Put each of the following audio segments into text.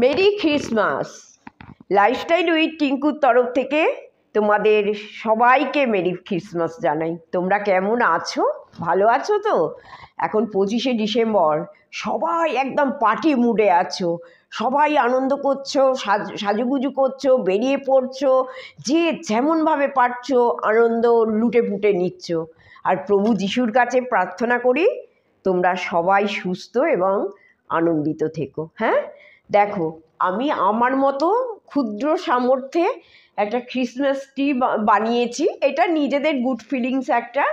Merry Christmas. Lifestyle with টিঙ্কুর তরফ থেকে তোমাদের সবাইকে মেরি ক্রিসমাস জানাই। তোমরা কেমন আছো? ভালো আছো তো? এখন 25শে ডিসেম্বর, সবাই একদম পার্টি মুডে আছো, সবাই আনন্দ করছো, সাজুগুজু করছো, বেরিয়ে পড়ছো, যে যেমনভাবে পারছো আনন্দ লুটে পুটে নিচ্ছ। আর প্রভু যিশুর কাছে প্রার্থনা করি তোমরা সবাই সুস্থ এবং আনন্দিত থেকো। হ্যাঁ, দেখো আমি আমার মতো ক্ষুদ্র সামর্থ্যে একটা ক্রিসমাস ট্রি বানিয়েছি। এটা নিজেদের গুড ফিলিংস একটা।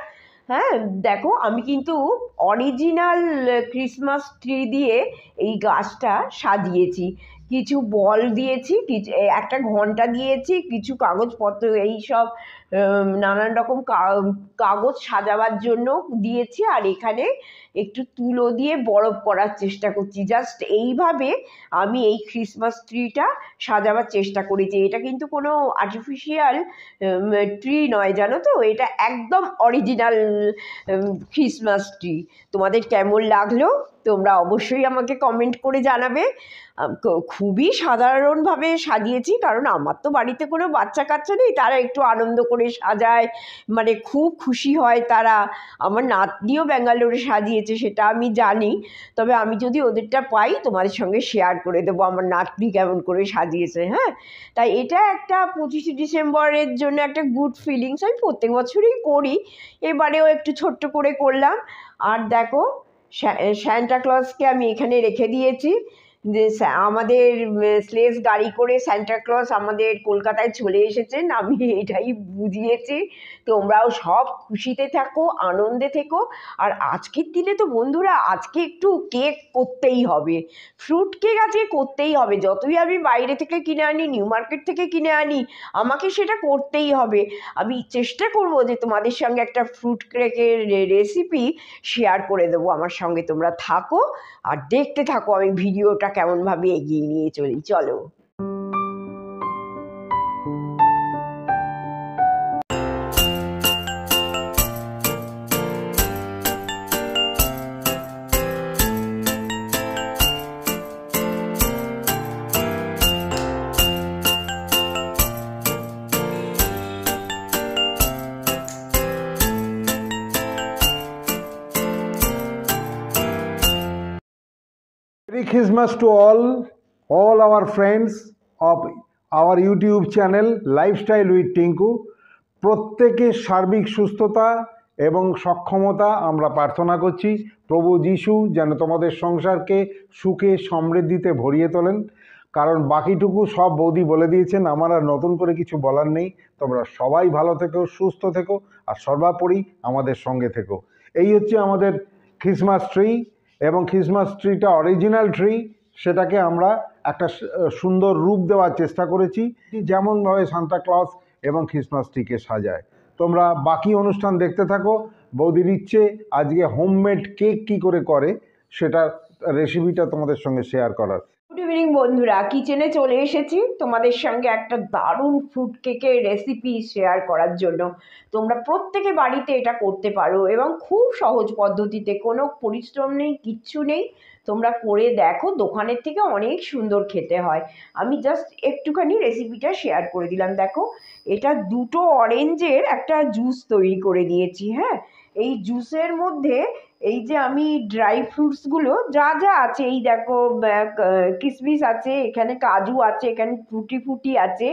হ্যাঁ, দেখো আমি কিন্তু অরিজিনাল ক্রিসমাস ট্রি দিয়ে এই গাছটা সাজিয়েছি। কিছু বল দিয়েছি, কিছু একটা ঘন্টা দিয়েছি, কিছু কাগজপত্র এই সব নানান রকম কাগজ সাজাবার জন্য দিয়েছি। আর এখানে একটু তুলো দিয়ে বরফ করার চেষ্টা করছি। জাস্ট এইভাবে আমি এই ক্রিসমাস ট্রিটা সাজাবার চেষ্টা করেছি। এটা কিন্তু কোনো আর্টিফিশিয়াল ট্রি নয়, জানো তো, এটা একদম অরিজিনাল ক্রিসমাস ট্রি। তোমাদের কেমন লাগলো তোমরা অবশ্যই আমাকে কমেন্ট করে জানাবে। খুবই সাধারণভাবে সাজিয়েছি, কারণ আমার তো বাড়িতে কোনো বাচ্চা কাচ্চা নেই, তারা একটু আনন্দ করে সাজায়, মানে খুব খুশি হয় তারা। আমার নাতনিও ব্যাঙ্গালোরে সাজিয়েছে, সেটা আমি জানি। তবে আমি যদি ওদেরটা পাই তোমাদের সঙ্গে শেয়ার করে দেবো আমার নাতনি কেমন করে সাজিয়েছে। হ্যাঁ, তাই এটা একটা 25শে ডিসেম্বরের জন্য একটা গুড ফিলিংস। আমি প্রত্যেক বছরই করি, এবারেও একটু ছোট্ট করে করলাম। আর দেখো সান্টা ক্লজকে আমি এখানে রেখে দিয়েছি। যে আমাদের স্লেজ গাড়ি করে সান্টা ক্লজ আমাদের কলকাতায় চলে এসেছেন, আমি এটাই বুঝিয়েছি। তোমরাও সব খুশিতে থাকো, আনন্দে থেকো। আর আজকের দিনে তো বন্ধুরা, আজকে একটু কেক করতেই হবে, ফ্রুট কেক আজকে করতেই হবে। যতই আমি বাইরে থেকে কিনে আনি, নিউ মার্কেট থেকে কিনে আনি, আমাকে সেটা করতেই হবে। আমি চেষ্টা করব যে তোমাদের সঙ্গে একটা ফ্রুট কেকের রেসিপি শেয়ার করে দেবো। আমার সঙ্গে তোমরা থাকো আর দেখতে থাকো আমি ভিডিওটা কেমনভাবে এগিয়ে নিয়ে চলি। চলো। Merry Christmas to all our friends of our YouTube channel Lifestyle with Tinku. প্রত্যেকের সার্বিক সুস্থতা এবং সক্ষমতা আমরা প্রার্থনা করছি। প্রভু যিশু যেন তোমাদের সংসারকে সুখে সমৃদ্ধিতে ভরিয়ে তোলেন, কারণ বাকিটুকু সব বৌদি বলে দিয়েছেন, আমার আর নতুন করে কিছু বলার নেই। তোমরা সবাই ভালো থেকো, সুস্থ থেকো, আর সর্বোপরি আমাদের সঙ্গে থেকো। এই হচ্ছে আমাদের ক্রিসমাস ট্রি, এবং ক্রিসমাস ট্রিটা অরিজিনাল ট্রি, সেটাকে আমরা একটা সুন্দর রূপ দেওয়ার চেষ্টা করেছি, যেমনভাবে সান্তা ক্লজ এবং ক্রিসমাস ট্রিকে সাজায়। তোমরা বাকি অনুষ্ঠান দেখতে থাকো। বৌদির ইচ্ছে আজকে হোমমেড কেক কী করে করে সেটা রেসিপিটা তোমাদের সঙ্গে শেয়ার করার। গুড ইভিনিং বন্ধুরা, কিচেনে চলে এসেছি তোমাদের সঙ্গে একটা দারুণ ফ্রুট কেকের রেসিপি শেয়ার করার জন্য। তোমরা প্রত্যেকে বাড়িতে এটা করতে পারো এবং খুব সহজ পদ্ধতিতে, কোনো পরিশ্রম নেই, কিচ্ছু নেই। তোমরা করে দেখো, দোকানের থেকে অনেক সুন্দর খেতে হয়। আমি জাস্ট একটুখানি রেসিপিটা শেয়ার করে দিলাম। দেখো, এটা দুটো অরেঞ্জের একটা জুস তৈরি করে দিয়েছি। হ্যাঁ, এই জুসের মধ্যে এই যে আমি ড্রাই ফ্রুটসগুলো যা যা আছে, এই দেখো কিশমিশ আছে, এখানে কাজু আছে, এখানে টুটি ফুটি আছে,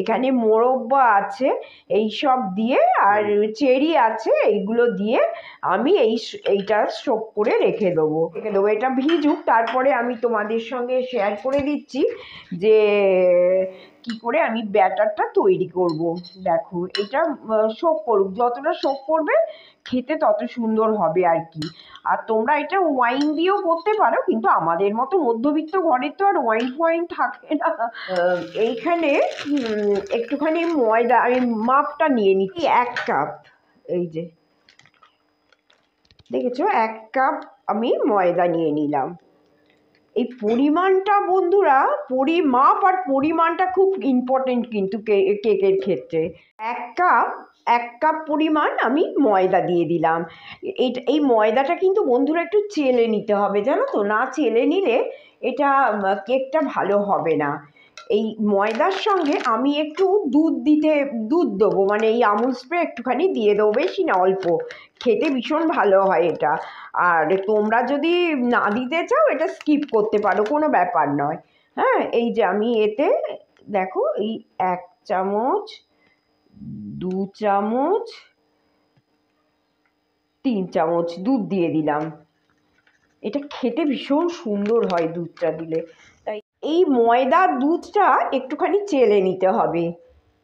এখানে মোরব্বা আছে, এই সব দিয়ে, আর চেরি আছে, এইগুলো দিয়ে আমি এইটা সোক করে রেখে দেবো। এটা ভিজুক, তারপরে আমি তোমাদের সঙ্গে শেয়ার করে দিচ্ছি যে কি করে আমি ব্যাটারটা তৈরি করব। দেখো, এটা সোক করুক, যতটা সোক করবে খেতে তত সুন্দর হবে আর কি। আর তোমরা এটা ওয়াইন দিয়েও করতে পারো, কিন্তু আমাদের মতো মধ্যবিত্ত ঘরে তো আর ওয়াইন থাকে না। এইখানে একটুখানি ময়দা, আমি মাপটা নিয়ে নিচ্ছি 1 কাপ। এই যে দেখেছো, 1 কাপ আমি ময়দা নিয়ে নিলাম। এই পরিমাণটা বন্ধুরা, পরিমাপ আর পরিমাণটা খুব ইম্পর্টেন্ট কিন্তু কেকের ক্ষেত্রে। 1 কাপ 1 কাপ পরিমাণ আমি ময়দা দিয়ে দিলাম। এই ময়দাটা কিন্তু বন্ধুরা একটু চেলে নিতে হবে, জানো তো, না চেলে নিলে এটা কেকটা ভালো হবে না। এই ময়দার সঙ্গে আমি একটু দুধ দেবো, মানে এই আমুল স্প্রে একটুখানি দিয়ে দেবো, বেশি না, অল্প। খেতে ভীষণ ভালো হয় এটা। আর তোমরা যদি না দিতে চাও এটা স্কিপ করতে পারো, কোনো ব্যাপার নয়। হ্যাঁ, এই যে আমি এতে দেখো এই 1 চামচ, 2 চামচ, 3 চামচ দুধ দিয়ে দিলাম। এটা খেতে ভীষণ সুন্দর হয় দুধটা দিলে। তাই এই ময়দা দুধটা একটুখানি চেলে নিতে হবে।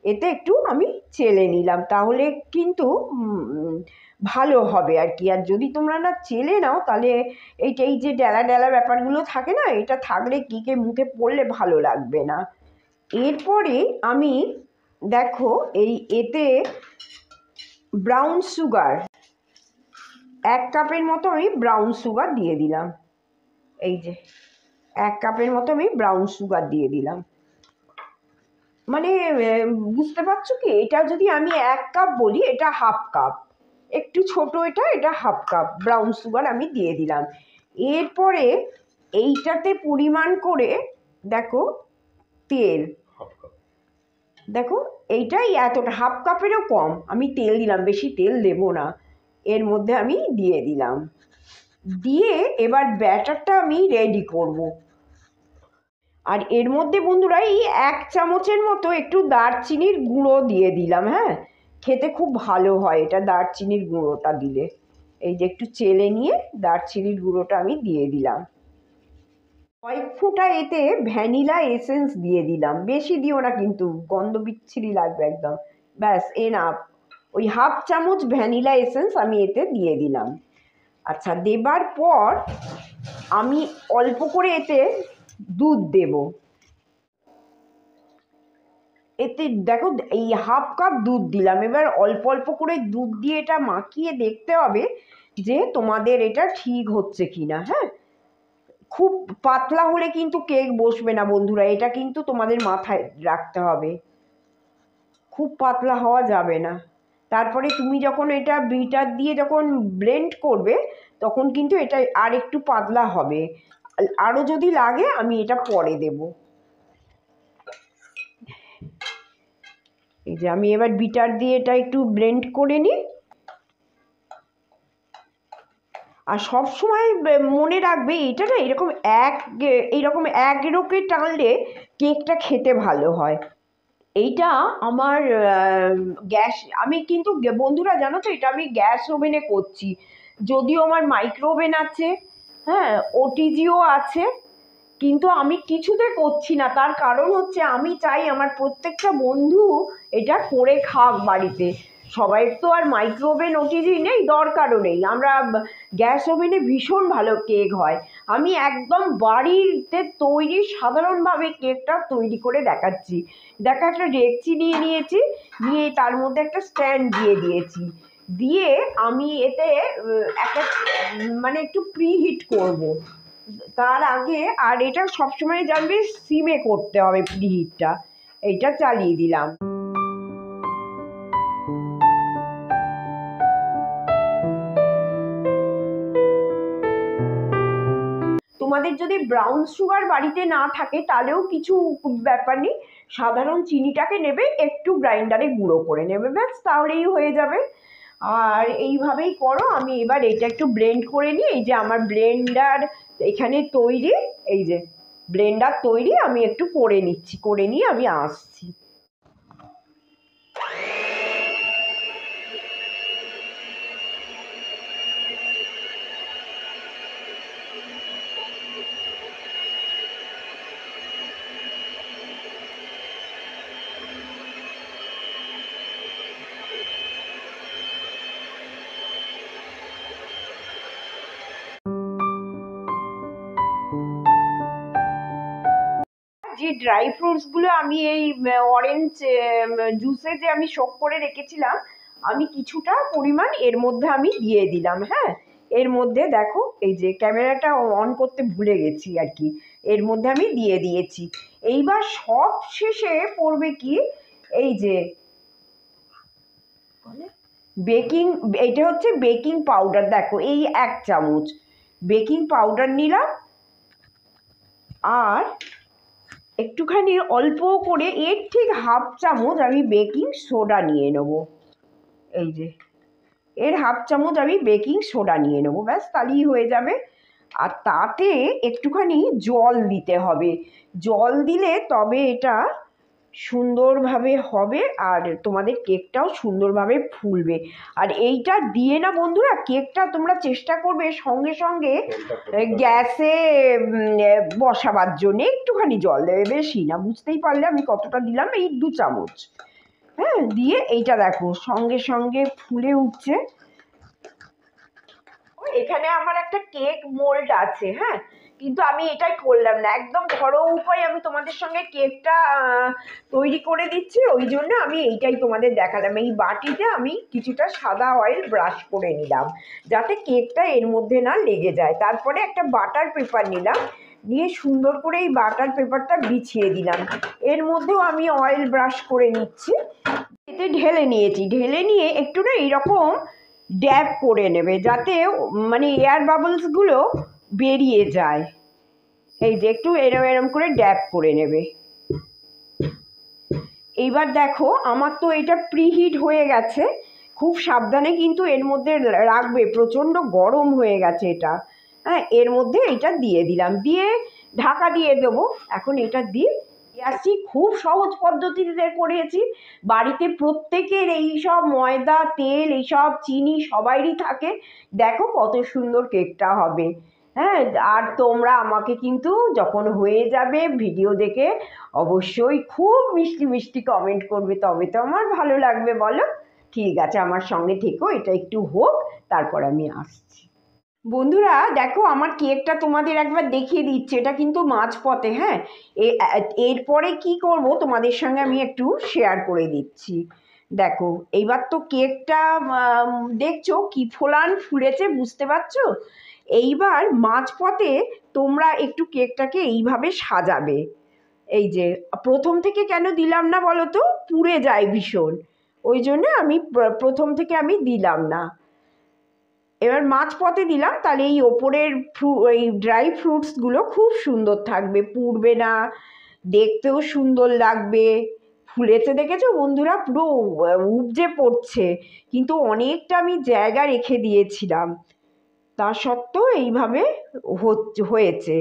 এতে একটু আমি চেলে নিলাম, তাহলে কিন্তু ভালো হবে আর কি। আর যদি তোমরা না চেলে নাও তাহলে এই যে ডেলা ডেলা ব্যাপারগুলো থাকে না, এটা থাকলে কেকে মুখে পড়লে ভালো লাগবে না। এরপরে আমি দেখো এতে ব্রাউন সুগার, 1 কাপের মতো আমি ব্রাউন সুগার দিয়ে দিলাম। এই যে 1 কাপের মতো আমি ব্রাউন সুগার দিয়ে দিলাম। মানে বুঝতে পারছো কি, এটা যদি আমি 1 কাপ বলি, এটা 1/2 কাপ, একটু ছোট এটা 1/2 কাপ ব্রাউন সুগার আমি দিয়ে দিলাম। এরপরে এইটাতে পরিমাণ করে দেখো তেল, দেখো এইটাই এতটা, 1/2 কাপেরও কম আমি তেল দিলাম, বেশি তেল দেবো না। এর মধ্যে আমি দিয়ে দিলাম, দিয়ে এবার ব্যাটারটা আমি রেডি করব। আর এর মধ্যে বন্ধুরা এই 1 চামচের মতো একটু দারচিনির গুঁড়ো দিয়ে দিলাম। হ্যাঁ, খেতে খুব ভালো হয় এটা দারচিনির গুঁড়োটা দিলে। এই যে একটু চেলে নিয়ে দারচিনির গুঁড়োটা আমি দিয়ে দিলাম। কয়েক ফোঁটা এতে ভ্যানিলা এসেন্স দিয়ে দিলাম, বেশি দিও না কিন্তু, গন্ধ বিচ্ছিরি লাগবে একদম। ব্যাস এনাফ, ওই 1/2 চামচ ভ্যানিলা এসেন্স আমি এতে দিয়ে দিলাম। আচ্ছা, দেবার পর আমি অল্প করে এতে দুধ দেব। এতে দেখো এই 1/2 কাপ দুধ দিলাম। এবার অল্প অল্প করে দুধ দিয়ে এটা মাখিয়ে দেখতে হবে যে তোমাদের এটা ঠিক হচ্ছে কিনা। হ্যাঁ, খুব পাতলা হলে কিন্তু কেক বসবে না বন্ধুরা, এটা কিন্তু তোমাদের মাথায় রাখতে হবে, খুব পাতলা হওয়া যাবে না। তারপরে তুমি যখন এটা বিটার দিয়ে যখন ব্লেন্ড করবে তখন কিন্তু এটা আর একটু পাতলা হবে। আরও যদি লাগে আমি এটা পরে দেব। এই যে আমি এবার বিটার দিয়ে এটা একটু ব্লেন্ড করে নিই। আর সব সময় মনে রাখবে এটা না এইরকম এক রোকে টানলে কেকটা খেতে ভালো হয়। এইটা আমার গ্যাস, আমি কিন্তু বন্ধুরা জানো তো এটা আমি গ্যাস ওভেনে করছি, যদিও আমার মাইক্রো ওভেন আছে, হ্যাঁ, ওটিজিও আছে, কিন্তু আমি কিছুতে করছি না। তার কারণ হচ্ছে আমি চাই আমার প্রত্যেকটা বন্ধু এটা করে খাক বাড়িতে। সবাই তো আর মাইক্রো ওভেন ওটিজি নেই, দরকারও নেই। আমরা গ্যাস ওভেনে ভীষণ ভালো কেক হয়। আমি একদম বাড়িতে তৈরি সাধারণভাবে কেকটা তৈরি করে দেখাচ্ছি। দেখো, একটা ডেকচি নিয়ে নিয়েছি, নিয়ে তার মধ্যে একটা স্ট্যান্ড দিয়ে দিয়েছি, দিয়ে আমি এতে একটা মানে একটু প্রিহিট করব তার আগে। আর এটা সবসময় জানবে সিমে করতে হবে প্রিহিটটা। এইটা চালিয়ে দিলাম। তোমাদের যদি ব্রাউন সুগার বাড়িতে না থাকে তাহলেও কিছু ব্যাপার নেই, সাধারণ চিনিটাকে নেবে, একটু গ্রাইন্ডারে গুঁড়ো করে নেবে, ব্যাস তাহলেই হয়ে যাবে। আর এইভাবেই করো। আমি এবার এটা একটু ব্লেন্ড করে নিই। এই যে আমার ব্লেন্ডার এখানে তৈরি, এই যে ব্লেন্ডার তৈরি, আমি একটু করে নিচ্ছি, করে নিয়ে আমি আসছি। যে ড্রাই ফ্রুটসগুলো আমি এই অরেঞ্জ জুসে যে আমি সোক করে রেখেছিলাম, আমি কিছুটা পরিমাণ এর মধ্যে আমি দিয়ে দিলাম। হ্যাঁ, এর মধ্যে দেখো, এই যে ক্যামেরাটা অন করতে ভুলে গেছি আর কি, এর মধ্যে আমি দিয়ে দিয়েছি। এইবার সব শেষে পড়বে কি, এই যে বেকিং, এটা হচ্ছে বেকিং পাউডার, দেখো এই 1 চামচ বেকিং পাউডার নিলাম, আর একটুখানি অল্প করে এর ঠিক 1/2 চামচ আমি বেকিং সোডা নিয়ে নেব। এই যে এর 1/2 চামচ আমি বেকিং সোডা নিয়ে নেবো, ব্যাস তাহলেই হয়ে যাবে। আর তাতে একটুখানি জল দিতে হবে, জল দিলে তবে এটা সুন্দরভাবে হবে আর তোমাদের কেকটাও সুন্দরভাবে ফুলবে। আর এইটা দিয়ে না বন্ধুরা, কেকটা তোমরা চেষ্টা করবে সঙ্গে সঙ্গে গ্যাসে বসাবার জন্য একটুখানি জল দেবে, বেশি না। বুঝতেই পারলে আমি কতটা দিলাম, এই 2 চামচ। হ্যাঁ, দিয়ে এইটা দেখো সঙ্গে সঙ্গে ফুলে উঠছে। এখানে আমার একটা কেক মোল্ড আছে, হ্যাঁ, কিন্তু আমি এটাই করলাম না, একদম ঘরোয়া উপায় আমি তোমাদের সঙ্গে কেকটা তৈরি করে দিচ্ছি, ওই জন্য আমি এইটাই তোমাদের দেখালাম। এই বাটিতে আমি কিছুটা সাদা অয়েল ব্রাশ করে নিলাম যাতে কেকটা এর মধ্যে না লেগে যায়। তারপরে একটা বাটার পেপার নিলাম, নিয়ে সুন্দর করে এই বাটার পেপারটা বিছিয়ে দিলাম। এর মধ্যেও আমি অয়েল ব্রাশ করে নিচ্ছি, এতে ঢেলে নিয়েছি। ঢেলে নিয়ে একটু না এইরকম ড্যাব করে নেবে যাতে মানে এয়ার বাবলসগুলো বেরিয়ে যায়। এই যে একটু এরম এরম করে ড্যাব করে নেবে। এইবার দেখো আমার তো এটা প্রিহিট হয়ে গেছে, খুব সাবধানে কিন্তু এর মধ্যে রাখবে, প্রচণ্ড গরম হয়ে গেছে এটা। হ্যাঁ, এর মধ্যে এটা দিয়ে দিলাম, দিয়ে ঢাকা দিয়ে দেবো। এখন এটা দিয়ে আসছি, খুব সহজ পদ্ধতিতে করেছি। বাড়িতে প্রত্যেকের এই সব ময়দা, তেল, এইসব চিনি সবারই থাকে। দেখো কত সুন্দর কেকটা হবে। হ্যাঁ, আর তোমরা আমাকে কিন্তু যখন হয়ে যাবে ভিডিও দেখে অবশ্যই খুব মিষ্টি মিষ্টি কমেন্ট করবে, তবে তো আমার ভালো লাগবে, বলো? ঠিক আছে, আমার সঙ্গে থেকো, এটা একটু হোক, তারপর আমি আসছি। বন্ধুরা দেখো আমার কেকটা তোমাদের একবার দেখিয়ে দিচ্ছি, এটা কিন্তু মাঝপথে। হ্যাঁ, এরপরে কি করব তোমাদের সঙ্গে আমি একটু শেয়ার করে দিচ্ছি। দেখো এইবার তো কেকটা দেখছো কি ফোলান ফুলেছে, বুঝতে পারছো? এইবার মাঝপথে তোমরা একটু কেকটাকে এইভাবে সাজাবে। এই যে প্রথম থেকে কেন দিলাম না বলো তো, পুড়ে যায় ভীষণ, ওই জন্য আমি প্রথম থেকে আমি দিলাম না। এবার মাঝপথে দিলাম, তাহলে এই ওপরের এই ড্রাই ফ্রুটসগুলো খুব সুন্দর থাকবে, পুড়বে না, দেখতেও সুন্দর লাগবে। ফুলেছে দেখেছো বন্ধুরা, পুরো উপজে পড়ছে, কিন্তু অনেকটা আমি জায়গা রেখে দিয়েছিলাম, তা সত্ত্বেও এইভাবে হয়েছে।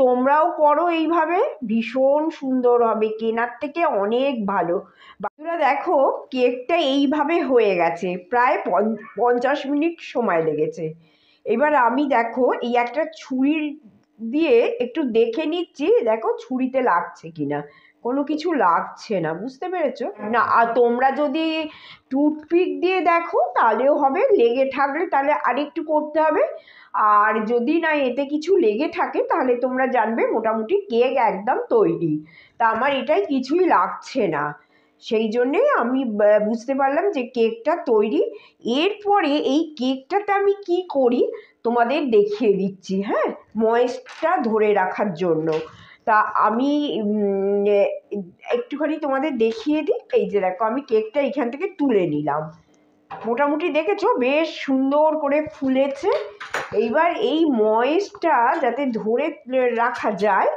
তোমরাও করো এইভাবে, ভীষণ সুন্দর হবে, কেনার থেকে অনেক ভালো। বন্ধুরা দেখো কেকটা এইভাবে হয়ে গেছে, প্রায় 50 মিনিট সময় লেগেছে। এবার আমি দেখো এই একটা ছুরি দিয়ে একটু দেখে নিচ্ছি, দেখো ছুরিতে লাগছে কিনা। কোনো কিছু লাগছে না, বুঝতে পেরেছো না? আর তোমরা যদি টুথপিক দিয়ে দেখো তাহলেও হবে, লেগে থাকলে তাহলে আরেকটু করতে হবে। আর যদি না এতে কিছু লেগে থাকে তাহলে তোমরা জানবে মোটামুটি কেক একদম তৈরি। তা আমার এটাই কিছুই লাগছে না, সেই জন্যেই আমি বুঝতে পারলাম যে কেকটা তৈরি। এরপরে এই কেকটাতে আমি কি করি তোমাদের দেখিয়ে দিচ্ছি। হ্যাঁ, ময়েস্টটা ধরে রাখার জন্য তা আমি একটুখানি তোমাদের দেখিয়ে দিই। এই যে দেখো আমি কেকটা এখান থেকে তুলে নিলাম, মোটামুটি দেখেছো বেশ সুন্দর করে ফুলেছে। এইবার এই ময়েস্টটা যাতে ধরে রাখা যায়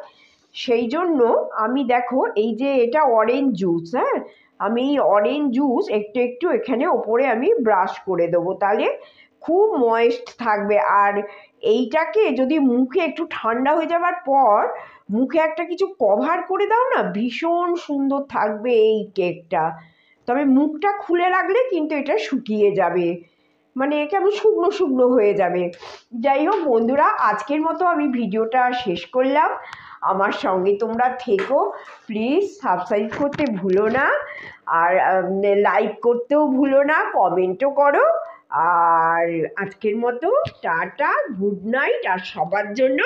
সেই জন্য আমি দেখো এই যে এটা অরেঞ্জ জুস, হ্যাঁ, আমি এই অরেঞ্জ জুস একটু একটু এখানে ওপরে আমি ব্রাশ করে দেবো, তাহলে খুব ময়েস্ট থাকবে। আর এইটাকে যদি মুখে একটু ঠান্ডা হয়ে যাওয়ার পর মুখে একটা কিছু কভার করে দাও না, ভীষণ সুন্দর থাকবে এই কেকটা। তবে মুখটা খুলে রাখলে কিন্তু এটা শুকিয়ে যাবে, মানে কেমন শুকনো শুকনো হয়ে যাবে। যাই হোক বন্ধুরা, আজকের মতো আমি ভিডিওটা শেষ করলাম। আমার সঙ্গে তোমরা থেকো, প্লিজ সাবস্ক্রাইব করতে ভুলো না, আর লাইক করতেও ভুলো না, কমেন্টও করো। আর আজকের মতো টাটা, গুড নাইট, আর সবার জন্য